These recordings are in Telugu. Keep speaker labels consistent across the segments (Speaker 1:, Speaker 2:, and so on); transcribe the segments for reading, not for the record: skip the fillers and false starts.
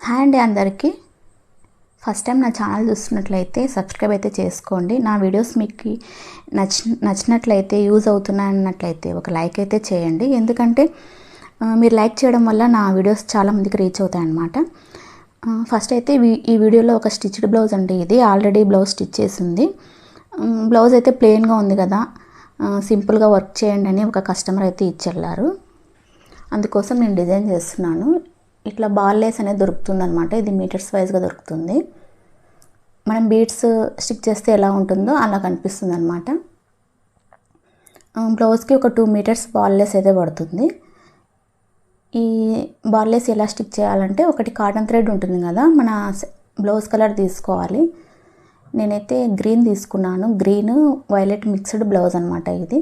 Speaker 1: హాయ్ అండి అందరికీ. ఫస్ట్ టైం నా ఛానల్ చూస్తున్నట్లయితే సబ్స్క్రైబ్ అయితే చేసుకోండి. నా వీడియోస్ మీకు నచ్చినట్లయితే యూజ్ అవుతున్నాయి అన్నట్లయితే ఒక లైక్ అయితే చేయండి. ఎందుకంటే మీరు లైక్ చేయడం వల్ల నా వీడియోస్ చాలామందికి రీచ్ అవుతాయి అన్నమాట. ఫస్ట్ అయితే ఈ వీడియోలో ఒక స్టిచ్డ్ బ్లౌజ్ అండి. ఇది ఆల్రెడీ బ్లౌజ్ స్టిచ్ చేసింది. బ్లౌజ్ అయితే ప్లెయిన్గా ఉంది కదా, సింపుల్గా వర్క్ చేయండి అని ఒక కస్టమర్ అయితే ఇచ్చెళ్ళారు. అందుకోసం నేను డిజైన్ చేస్తున్నాను. ఇట్లా బాల్ లేస్ అనేది దొరుకుతుందనమాట. ఇది మీటర్స్ వైజ్గా దొరుకుతుంది. మనం బీడ్స్ స్టిక్ చేస్తే ఎలా ఉంటుందో అలా కనిపిస్తుంది అనమాట. బ్లౌజ్కి ఒక 2 మీటర్స్ బాల్ లేస్ అయితే పడుతుంది. ఈ బాల్ లేస్ ఎలా స్టిక్ చేయాలంటే, ఒకటి కాటన్ థ్రెడ్ ఉంటుంది కదా, మన బ్లౌజ్ కలర్ తీసుకోవాలి. నేనైతే గ్రీన్ తీసుకున్నాను. గ్రీన్ వైలెట్ మిక్స్డ్ బ్లౌజ్ అనమాట. ఇది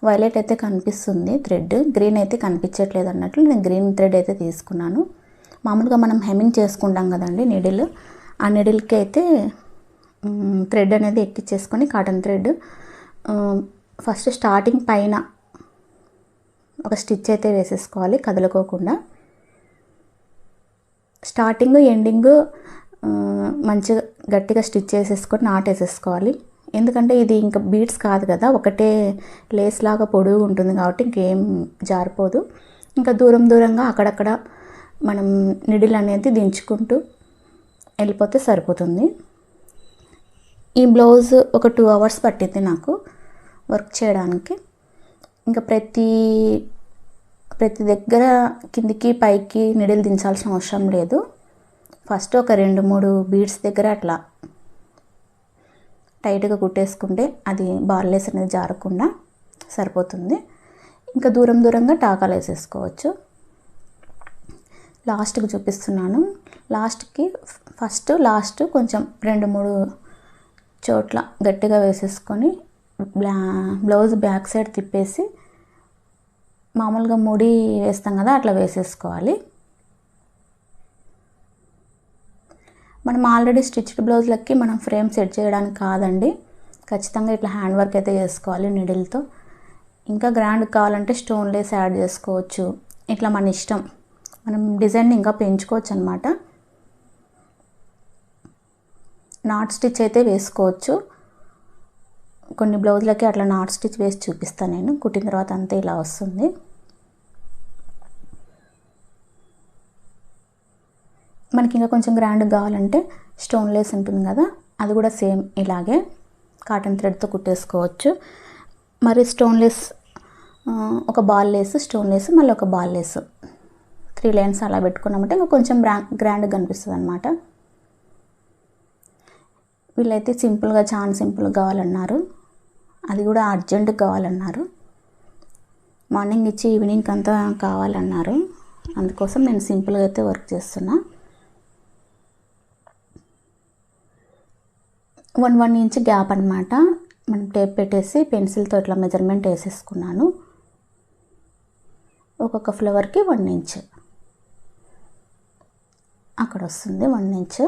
Speaker 1: వైలెట్ అయితే కనిపిస్తుంది థ్రెడ్, గ్రీన్ అయితే కనిపించట్లేదు అన్నట్లు నేను గ్రీన్ థ్రెడ్ అయితే తీసుకున్నాను. మామూలుగా మనం హెమ్మింగ్ చేసుకుంటాం కదండి నీడిల్, ఆ నీడిల్కి అయితే థ్రెడ్ అనేది ఎక్కించేసుకొని కాటన్ థ్రెడ్ ఫస్ట్ స్టార్టింగ్ పైన ఒక స్టిచ్ అయితే వేసేసుకోవాలి కదలుకోకుండా. స్టార్టింగ్ ఎండింగ్ మంచిగా గట్టిగా స్టిచ్ చేసేసుకొని నాటేసేసుకోవాలి. ఎందుకంటే ఇది ఇంకా బీడ్స్ కాదు కదా, ఒకటే లేస్ లాగా పొడుగు ఉంటుంది కాబట్టి ఇంకేం జారిపోదు. ఇంకా దూరంగా అక్కడక్కడ మనం నిడిల్ అనేది దించుకుంటూ వెళ్ళిపోతే సరిపోతుంది. ఈ బ్లౌజ్ ఒక 2 అవర్స్ పట్టింది నాకు వర్క్ చేయడానికి. ఇంకా ప్రతి దగ్గర కిందికి పైకి నిడిల్ దించాల్సిన అవసరం లేదు. ఫస్ట్ ఒక 2-3 బీడ్స్ దగ్గర అట్లా టైట్గా కుట్టేసుకుంటే అది బాల్ లేస్ అనేది జారకుండా సరిపోతుంది. ఇంకా దూరంగా టాకాలు వేసేసుకోవచ్చు. లాస్ట్కి చూపిస్తున్నాను. లాస్ట్ కొంచెం 2-3 చోట్ల గట్టిగా వేసేసుకొని బ్లౌజ్ బ్యాక్ సైడ్ తిప్పేసి మామూలుగా ముడి వేస్తాం కదా, అట్లా వేసేసుకోవాలి. మనం ఆల్రెడీ స్టిచ్డ్ బ్లౌజ్లకి మనం ఫ్రేమ్ సెట్ చేయడానికి కాదండి, ఖచ్చితంగా ఇట్లా హ్యాండ్ వర్క్ అయితే చేసుకోవాలి నీడిల్తో. ఇంకా గ్రాండ్ కావాలంటే స్టోన్ లేస్ యాడ్ చేసుకోవచ్చు. ఇట్లా మన ఇష్టం, మనం డిజైన్ ఇంకా పెంచుకోవచ్చు అనమాట. నాట్ స్టిచ్ అయితే వేసుకోవచ్చు. కొన్ని బ్లౌజ్లకి అట్లా నాట్ స్టిచ్ వేసి చూపిస్తాను నేను. కుట్టిన తర్వాత అంతే ఇలా వస్తుంది. మనకి ఇంకా కొంచెం గ్రాండ్ కావాలంటే స్టోన్ లేస్ ఉంటుంది కదా, అది కూడా సేమ్ ఇలాగే కాటన్ థ్రెడ్తో కుట్టేసుకోవచ్చు. మరి స్టోన్ లేస్ ఒక బాల్ లేస్, స్టోన్ లేస్, మళ్ళీ ఒక బాల్ లేస్ 3 లైన్స్ అలా పెట్టుకున్నామంటే ఇంకా కొంచెం గ్రాండ్గా కనిపిస్తుంది అనమాట. వీళ్ళైతే చాలా సింపుల్గా కావాలన్నారు. అది కూడా అర్జెంటుగా కావాలన్నారు. మార్నింగ్ ఇచ్చి ఈవినింగ్ అంతా కావాలన్నారు. అందుకోసం నేను సింపుల్గా అయితే వర్క్ చేస్తున్నా. 1 ఇంచ్ గ్యాప్ అనమాట. మనం టేప్ పెట్టేసి పెన్సిల్తో ఇట్లా మెజర్మెంట్ వేసేసుకున్నాను. ఒక్కొక్క ఫ్లవర్కి 1 ఇంచ్ అక్కడ వస్తుంది. 1 ఇంచ్.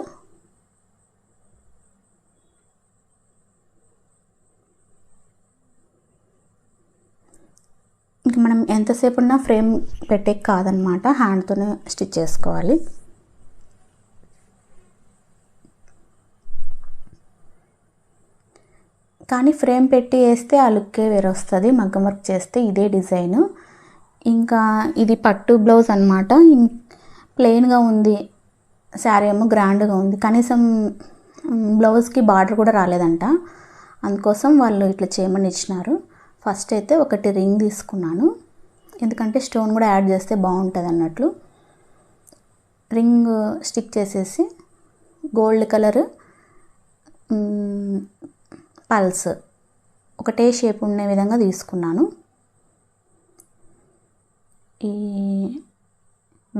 Speaker 1: ఇంక మనం ఎంతసేపు ఉన్నా ఫ్రేమ్ పెట్టే కాదనమాట, హ్యాండ్తోనే స్టిచ్ చేసుకోవాలి. కానీ ఫ్రేమ్ పెట్టి వేస్తే ఆ లుక్కే వేరే వస్తుంది. మగ్గం వర్క్ చేస్తే ఇదే డిజైను. ఇంకా ఇది పట్టు బ్లౌజ్ అనమాట. ప్లెయిన్గా ఉంది, శారీ ఏమో గ్రాండ్గా ఉంది. కనీసం బ్లౌజ్కి బార్డర్ కూడా రాలేదంట. అందుకోసం వాళ్ళు ఇట్లా చేయమని ఇచ్చినారు. ఫస్ట్ అయితే ఒకటి రింగ్ తీసుకున్నాను, ఎందుకంటే స్టోన్ కూడా యాడ్ చేస్తే బాగుంటుంది అన్నట్లు. రింగ్ స్టిక్ చేసేసి గోల్డ్ కలర్ పల్స్ ఒకటే షేప్ ఉండే విధంగా తీసుకున్నాను. ఈ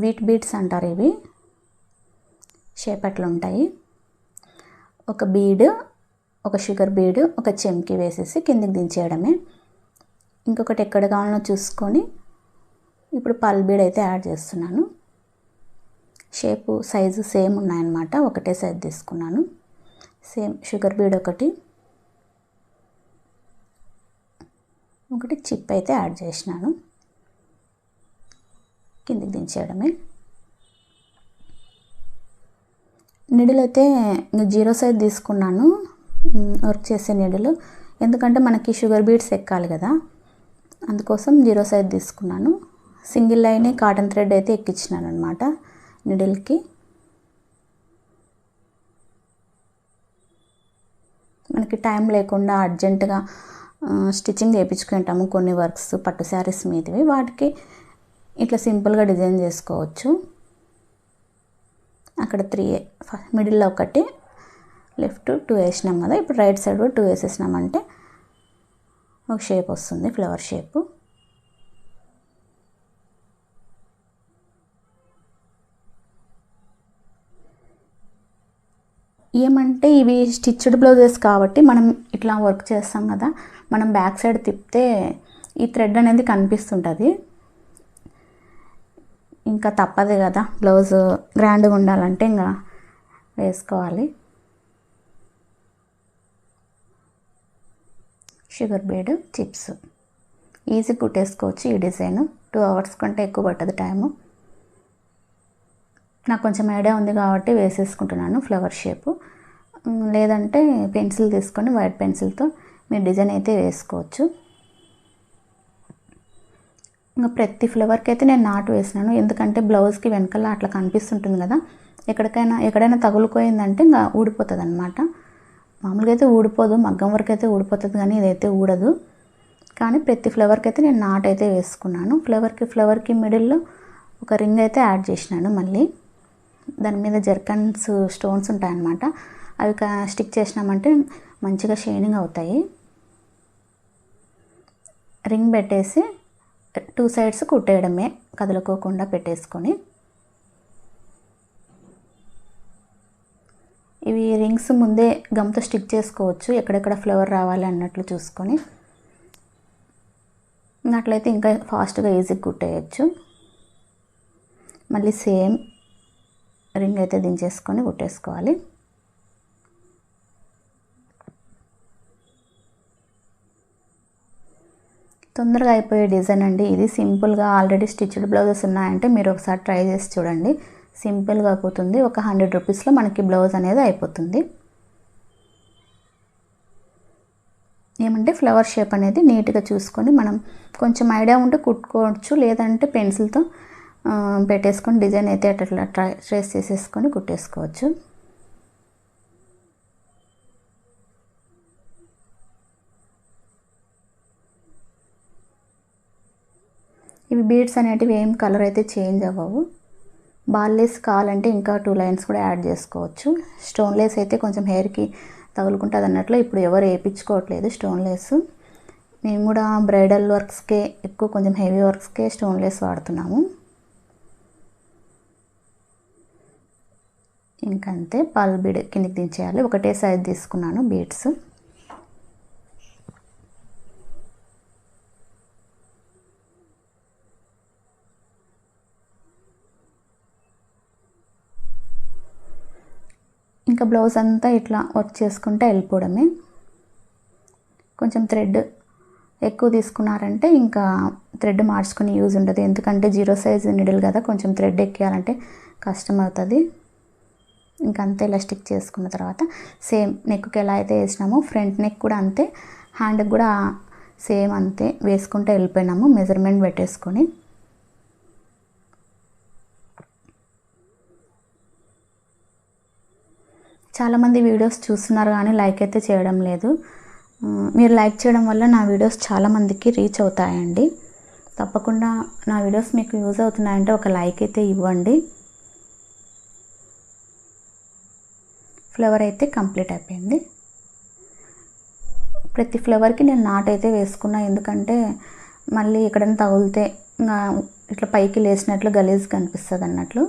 Speaker 1: వీట్ బీడ్స్ అంటారు, ఇవి షేప్ అట్లా ఉంటాయి. ఒక బీడ్, ఒక షుగర్ బీడ్, ఒక చెంకి వేసేసి కిందికి దించేయడమే. ఇంకొకటి ఎక్కడ కావాలనో చూసుకొని ఇప్పుడు పల్ బీడ్ అయితే యాడ్ చేస్తున్నాను. షేపు సైజు సేమ్ ఉన్నాయన్నమాట, ఒకటే సైజ్ తీసుకున్నాను. సేమ్ షుగర్ బీడ్ ఒకటి చిప్ అయితే యాడ్ చేసినాను. కిందికి దించేయడమే. నీడిల్ అయితే జీరో సైజ్ తీసుకున్నాను వర్క్ చేసే నీడిల్, ఎందుకంటే మనకి షుగర్ బీడ్స్ ఎక్కాలి కదా, అందుకోసం జీరో సైజ్ తీసుకున్నాను. సింగిల్ లైనే కాటన్ థ్రెడ్ అయితే ఎక్కించినాను అనమాట నీడిల్కి. మనకి టైం లేకుండా అర్జెంటుగా స్టిచ్చింగ్ చేయించుకుంటాము కొన్ని వర్క్స్ పట్టు శారీస్ మీదవి, వాటికి ఇట్లా సింపుల్గా డిజైన్ చేసుకోవచ్చు. అక్కడ 3 మిడిల్లో ఒకటి, లెఫ్ట్ 2 వేసినాం కదా, ఇప్పుడు రైట్ సైడ్ 2 వేసేసినామంటే ఒక షేప్ వస్తుంది, ఫ్లవర్ షేపు. ఏమంటే ఇవి స్టిచ్డ్ బ్లౌజెస్ కాబట్టి మనం ఇట్లా వర్క్ చేస్తాం కదా, మనం బ్యాక్ సైడ్ తిప్పితే ఈ థ్రెడ్ అనేది కనిపిస్తుంటుంది. ఇంకా తప్పదు కదా, బ్లౌజ్ గ్రాండ్గా ఉండాలంటే ఇంకా వేసుకోవాలి. షుగర్ బీడ్ చిప్స్ ఈజీ కుట్టేసుకోవచ్చు. ఈ డిజైన్ 2 అవర్స్ కంటే ఎక్కువ పట్టదు టైము. నాకు కొంచెం ఐడియా ఉంది కాబట్టి వేసేసుకుంటున్నాను ఫ్లవర్ షేపు. లేదంటే పెన్సిల్ తీసుకొని వైట్ పెన్సిల్తో మీరు డిజైన్ అయితే వేసుకోవచ్చు. ఇంకా ప్రతి ఫ్లవర్కి అయితే నేను నాటు వేసినాను, ఎందుకంటే బ్లౌజ్కి వెనకాల అట్లా కనిపిస్తుంటుంది కదా, ఎక్కడైనా తగులుకోయిందంటే ఇంకా ఊడిపోతుంది అనమాట. మామూలుగా అయితే ఊడిపోదు, మగ్గం వరకు అయితే ఊడిపోతుంది, కానీ ఇదైతే ఊడదు. కానీ ప్రతి ఫ్లవర్కి అయితే నేను నాటు అయితే వేసుకున్నాను. ఫ్లవర్కి మిడిల్లో ఒక రింగ్ అయితే యాడ్ చేసినాను. మళ్ళీ దాని మీద జర్కన్స్ స్టోన్స్ ఉంటాయన్నమాట, అవి స్టిక్ చేసినామంటే మంచిగా షైనింగ్ అవుతాయి. రింగ్ పెట్టేసి 2 సైడ్స్ కుట్టేయడమే, కదులుకోకుండా పెట్టేసుకొని. ఇవి రింగ్స్ ముందే గమ్తో స్టిక్ చేసుకోవచ్చు, ఎక్కడెక్కడ ఫ్లవర్ రావాలి అన్నట్లు చూసుకొని. అట్లయితే ఇంకా ఫాస్ట్గా ఈజీగా కుట్టేయచ్చు. మళ్ళీ సేమ్ రింగ్ అయితే దించేసుకొని కుట్టేసుకోవాలి. తొందరగా అయిపోయే డిజైన్ అండి ఇది. సింపుల్గా ఆల్రెడీ స్టిచ్డ్ బ్లౌజెస్ ఉన్నాయంటే మీరు ఒకసారి ట్రై చేసి చూడండి, సింపుల్గా అయిపోతుంది. ఒక 100 రూపీస్లో మనకి బ్లౌజ్ అనేది అయిపోతుంది. ఏమంటే ఫ్లవర్ షేప్ అనేది నీట్గా చూసుకొని మనం కొంచెం ఐడియా ఉంటే కుట్టుకోవచ్చు, లేదంటే పెన్సిల్తో పెట్టేసుకొని డిజైన్ అయితే అట్లా ట్రేస్ చేసేసుకొని కుట్టేసుకోవచ్చు. ఇవి బీడ్స్ అనేటివి ఏం కలర్ అయితే చేంజ్ అవ్వవు. బాల్ లేస్ కావాలంటే ఇంకా 2 లైన్స్ కూడా యాడ్ చేసుకోవచ్చు. స్టోన్ లేస్ అయితే కొంచెం హెయిర్కి తగులుకుంటుంది అన్నట్లు ఇప్పుడు ఎవరు వేయించుకోవట్లేదు స్టోన్ లేస్. మేము కూడా బ్రైడల్ వర్క్స్కే ఎక్కువ, కొంచెం హెవీ వర్క్స్కే స్టోన్ లేస్ వాడుతున్నాము. ఇంకంతే, పాల్ బీడ్ కిందికి దించేయాలి. ఒకటే సైజ్ తీసుకున్నాను బీడ్స్. ఇంకా బ్లౌజ్ అంతా ఇట్లా వర్క్ చేసుకుంటే వెళ్ళిపోవడమే. కొంచెం థ్రెడ్ ఎక్కువ తీసుకున్నారంటే ఇంకా థ్రెడ్ మార్చుకొని యూజ్ ఉండదు, ఎందుకంటే 0 సైజ్ నీడిల్ కదా, కొంచెం థ్రెడ్ ఎక్కియాలంటే కష్టం అవుతుంది. ఇంకంతే ఇలా స్టిక్ చేసుకున్న తర్వాత సేమ్ నెక్కి ఎలా అయితే వేసినామో ఫ్రంట్ నెక్ కూడా అంతే, హ్యాండ్కి కూడా సేమ్ అంతే వేసుకుంటే వెళ్ళిపోయినాము మెజర్మెంట్ పెట్టేసుకొని. చాలామంది వీడియోస్ చూస్తున్నారు కానీ లైక్ అయితే చేయడం లేదు. మీరు లైక్ చేయడం వల్ల నా వీడియోస్ చాలామందికి రీచ్ అవుతాయండి. తప్పకుండా నా వీడియోస్ మీకు యూజ్ అవుతున్నాయంటే ఒక లైక్ అయితే ఇవ్వండి. ఫ్లవర్ అయితే కంప్లీట్ అయిపోయింది. ప్రతి ఫ్లవర్కి నేను నాట్ అయితే వేసుకున్నా, ఎందుకంటే మళ్ళీ ఎక్కడైనా తగిలితే ఇట్లా పైకి లేసినట్లు గలీజ్ కనిపిస్తుంది అన్నట్లు.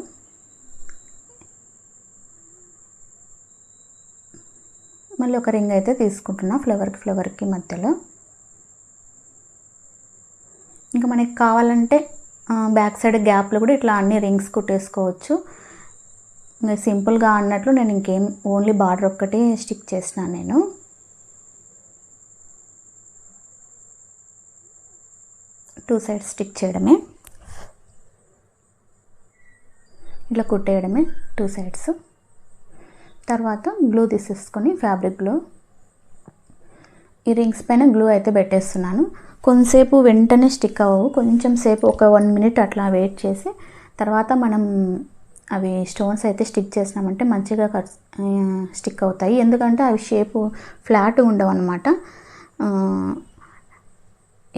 Speaker 1: మళ్ళీ ఒక రింగ్ అయితే తీసుకుంటున్నా ఫ్లవర్కి మధ్యలో. ఇంకా మనకి కావాలంటే బ్యాక్ సైడ్ గ్యాప్లో కూడా ఇట్లా అన్ని రింగ్స్ కుట్టేసుకోవచ్చు. ఇంకా సింపుల్గా అన్నట్లు నేను ఇంకేం ఓన్లీ బార్డర్ ఒక్కటి స్టిక్ చేసిన, నేను 2 సైడ్స్ స్టిక్ చేయడమే, ఇట్లా కుట్టేయడమే 2 సైడ్స్. తర్వాత గ్లూ తీసేసుకొని ఫ్యాబ్రిక్ గ్లూ ఈ రింగ్స్ పైన గ్లూ అయితే పెట్టేస్తున్నాను. కొంతసేపు వెంటనే స్టిక్ అవ్వవు, కొంచెం సేపు ఒక 1 మినిట్ అట్లా వెయిట్ చేసి తర్వాత మనం అవి స్టోన్స్ అయితే స్టిక్ చేసినామంటే మంచిగా స్టిక్ అవుతాయి. ఎందుకంటే అవి షేపు ఫ్లాట్ ఉండవు అన్నమాట.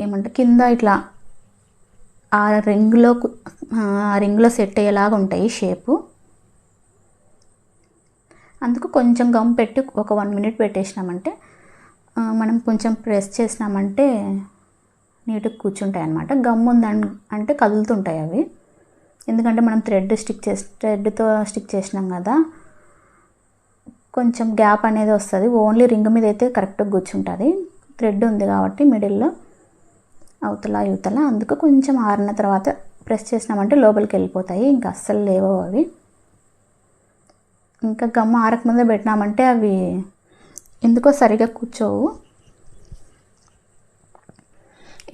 Speaker 1: ఏమంటే కింద ఇట్లా ఆ రింగ్లో సెట్ అయ్యేలాగా ఉంటాయి షేపు. అందుకు కొంచెం గమ్ పెట్టి ఒక 1 మినిట్ పెట్టేసినామంటే మనం కొంచెం ప్రెస్ చేసినామంటే నీట్గా కూర్చుంటాయి అన్నమాట. గమ్ అంటే కదులుతుంటాయి అవి, ఎందుకంటే మనం థ్రెడ్తో స్టిక్ చేసినాం కదా, కొంచెం గ్యాప్ అనేది వస్తుంది. ఓన్లీ రింగ్ మీద అయితే కరెక్ట్గా కూర్చుంటుంది, థ్రెడ్ ఉంది కాబట్టి మిడిల్లో అవతల యువతల. అందుకు కొంచెం ఆరిన తర్వాత ప్రెస్ చేసినామంటే లోపలికి వెళ్ళిపోతాయి, ఇంకా అస్సలు లేవో అవి. ఇంకా గమ్ ఆరక ముందే పెట్టినామంటే అవి ఎందుకో సరిగా కూర్చోవు.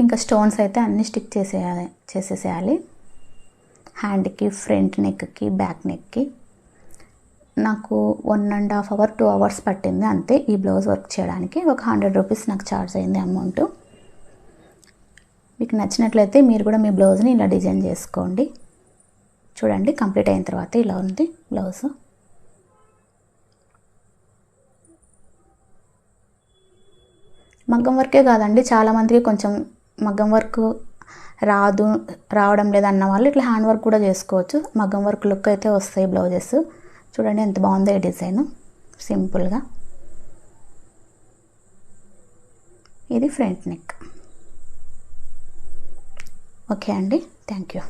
Speaker 1: ఇంకా స్టోన్స్ అయితే అన్నీ స్టిక్ చేసేసేయాలి. హ్యాండ్కి, ఫ్రంట్ నెక్కి, బ్యాక్ నెక్కి. నాకు 1.5 అవర్ 2 అవర్స్ పట్టింది అంతే ఈ బ్లౌజ్ వర్క్ చేయడానికి. ఒక 100 రూపీస్ నాకు ఛార్జ్ అయింది అమౌంట్. మీకు నచ్చినట్లయితే మీరు కూడా మీ బ్లౌజ్ని ఇలా డిజైన్ చేసుకోండి. చూడండి కంప్లీట్ అయిన తర్వాత ఇలా ఉంది బ్లౌజ్. మగ్గం వర్కే కాదండి, చాలామందికి కొంచెం మగ్గం వర్క్ రావడం లేదన్న వాళ్ళు ఇట్లా హ్యాండ్ వర్క్ కూడా చేసుకోవచ్చు. మగ్గం వర్క్ లుక్ అయితే వస్తాయి బ్లౌజెస్. చూడండి ఎంత బాగుందో ఈ డిజైన్, సింపుల్గా. ఇది ఫ్రంట్ నెక్. ఓకే అండి, థ్యాంక్ యూ.